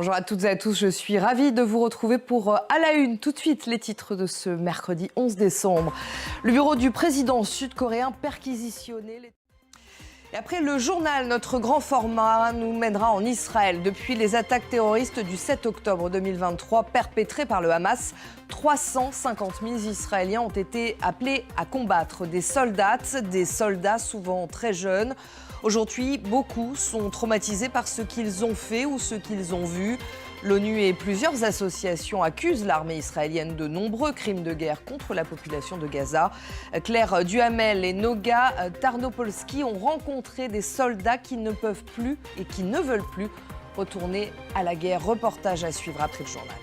Bonjour à toutes et à tous, je suis ravie de vous retrouver pour À la Une. Tout de suite, les titres de ce mercredi 11 décembre. Le bureau du président sud-coréen perquisitionné. Et après le journal, notre grand format nous mènera en Israël. Depuis les attaques terroristes du 7 octobre 2023 perpétrées par le Hamas, 350 000 Israéliens ont été appelés à combattre. Des soldats souvent très jeunes. Aujourd'hui, beaucoup sont traumatisés par ce qu'ils ont fait ou ce qu'ils ont vu. L'ONU et plusieurs associations accusent l'armée israélienne de nombreux crimes de guerre contre la population de Gaza. Claire Duhamel et Noga Tarnopolsky ont rencontré des soldats qui ne peuvent plus et qui ne veulent plus retourner à la guerre. Reportage à suivre après le journal.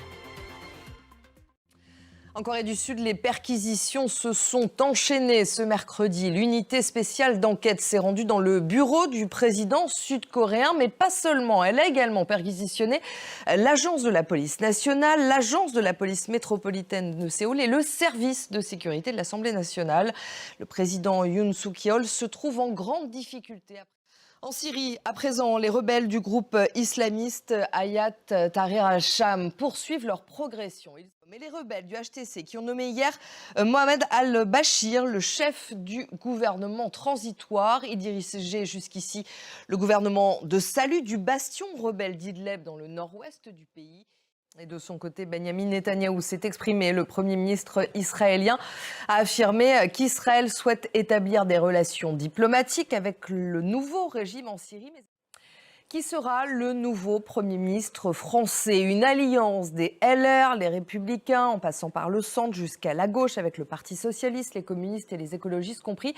En Corée du Sud, les perquisitions se sont enchaînées ce mercredi. L'unité spéciale d'enquête s'est rendue dans le bureau du président sud-coréen, mais pas seulement. Elle a également perquisitionné l'agence de la police nationale, l'agence de la police métropolitaine de Séoul et le service de sécurité de l'Assemblée nationale. Le président Yoon Suk-yeol se trouve en grande difficulté. En Syrie, à présent, les rebelles du groupe islamiste Hayat Tahrir al-Sham poursuivent leur progression. Mais les rebelles du HTC qui ont nommé hier Mohamed al-Bashir, le chef du gouvernement transitoire, il dirigeait jusqu'ici le gouvernement de salut du bastion rebelle d'Idleb dans le nord-ouest du pays. Et de son côté, Benyamin Netanyahou s'est exprimé. Le Premier ministre israélien a affirmé qu'Israël souhaite établir des relations diplomatiques avec le nouveau régime en Syrie. Mais qui sera le nouveau Premier ministre français? Une alliance des LR, les Républicains, en passant par le centre jusqu'à la gauche avec le Parti socialiste, les communistes et les écologistes compris.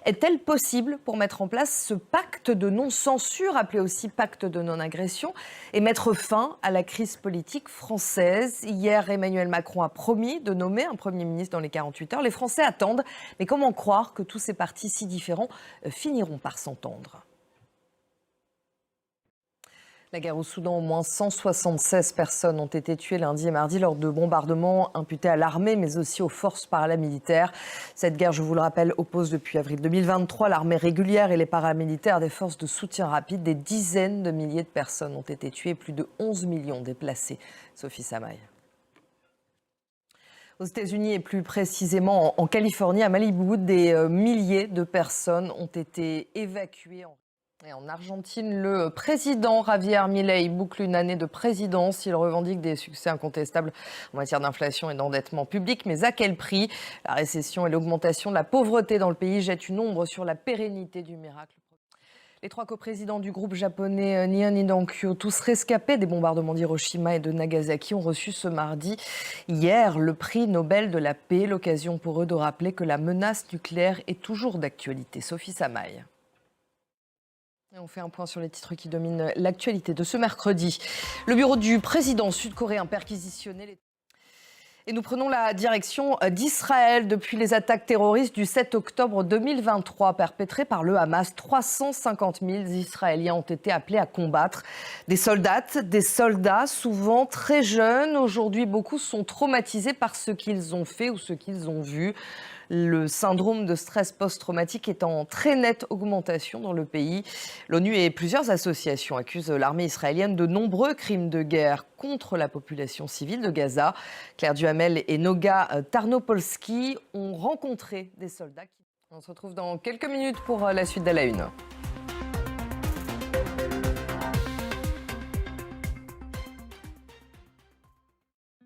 Est-elle possible pour mettre en place ce pacte de non-censure, appelé aussi pacte de non-agression, et mettre fin à la crise politique française? Hier, Emmanuel Macron a promis de nommer un Premier ministre dans les 48 heures. Les Français attendent, mais comment croire que tous ces partis si différents finiront par s'entendre? La guerre au Soudan, au moins 176 personnes ont été tuées lundi et mardi lors de bombardements imputés à l'armée, mais aussi aux forces paramilitaires. Cette guerre, je vous le rappelle, oppose depuis avril 2023 l'armée régulière et les paramilitaires des forces de soutien rapide. Des dizaines de milliers de personnes ont été tuées, plus de 11 millions déplacés. Sophie Samaï. Aux États-Unis et plus précisément en Californie, à Malibu, des milliers de personnes ont été évacuées. Et en Argentine, le président Javier Milei boucle une année de présidence. Il revendique des succès incontestables en matière d'inflation et d'endettement public. Mais à quel prix? La récession et l'augmentation de la pauvreté dans le pays jettent une ombre sur la pérennité du miracle. Les trois coprésidents du groupe japonais Nihon Dankyo, tous rescapés des bombardements d'Hiroshima et de Nagasaki, ont reçu ce mardi, hier, le prix Nobel de la paix. L'occasion pour eux de rappeler que la menace nucléaire est toujours d'actualité. Sophie Samaï. Et on fait un point sur les titres qui dominent l'actualité de ce mercredi. Le bureau du président sud-coréen perquisitionné. Et nous prenons la direction d'Israël. Depuis les attaques terroristes du 7 octobre 2023 perpétrées par le Hamas, 350 000 Israéliens ont été appelés à combattre. Des soldats souvent très jeunes. Aujourd'hui, beaucoup sont traumatisés par ce qu'ils ont fait ou ce qu'ils ont vu. Le syndrome de stress post-traumatique est en très nette augmentation dans le pays. L'ONU et plusieurs associations accusent l'armée israélienne de nombreux crimes de guerre contre la population civile de Gaza. Claire Duhamel et Noga Tarnopolsky ont rencontré des soldats. On se retrouve dans quelques minutes pour la suite d'À la Une.